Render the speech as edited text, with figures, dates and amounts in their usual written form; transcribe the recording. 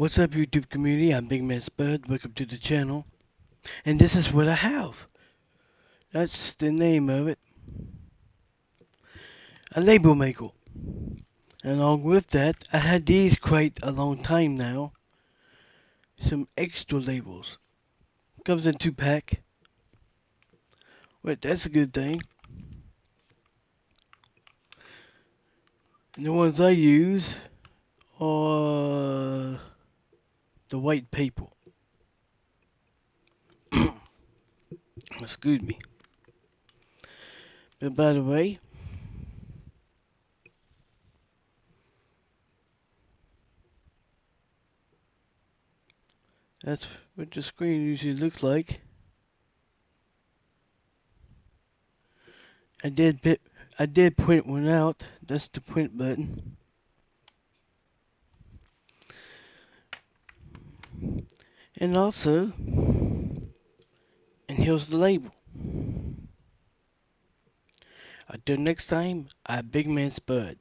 What's up, YouTube community? I'm Big Man Spud. Welcome to the channel. And this is what I have. That's the name of it. A label maker. And along with that, I had these quite a long time now. Some extra labels. Comes in 2-pack. But that's a good thing. And the ones I use are the white paper. Excuse me. But by the way, that's what the screen usually looks like. I did print one out. That's the print button. And also, and here's the label. Until next time, I'm Big Man Spud.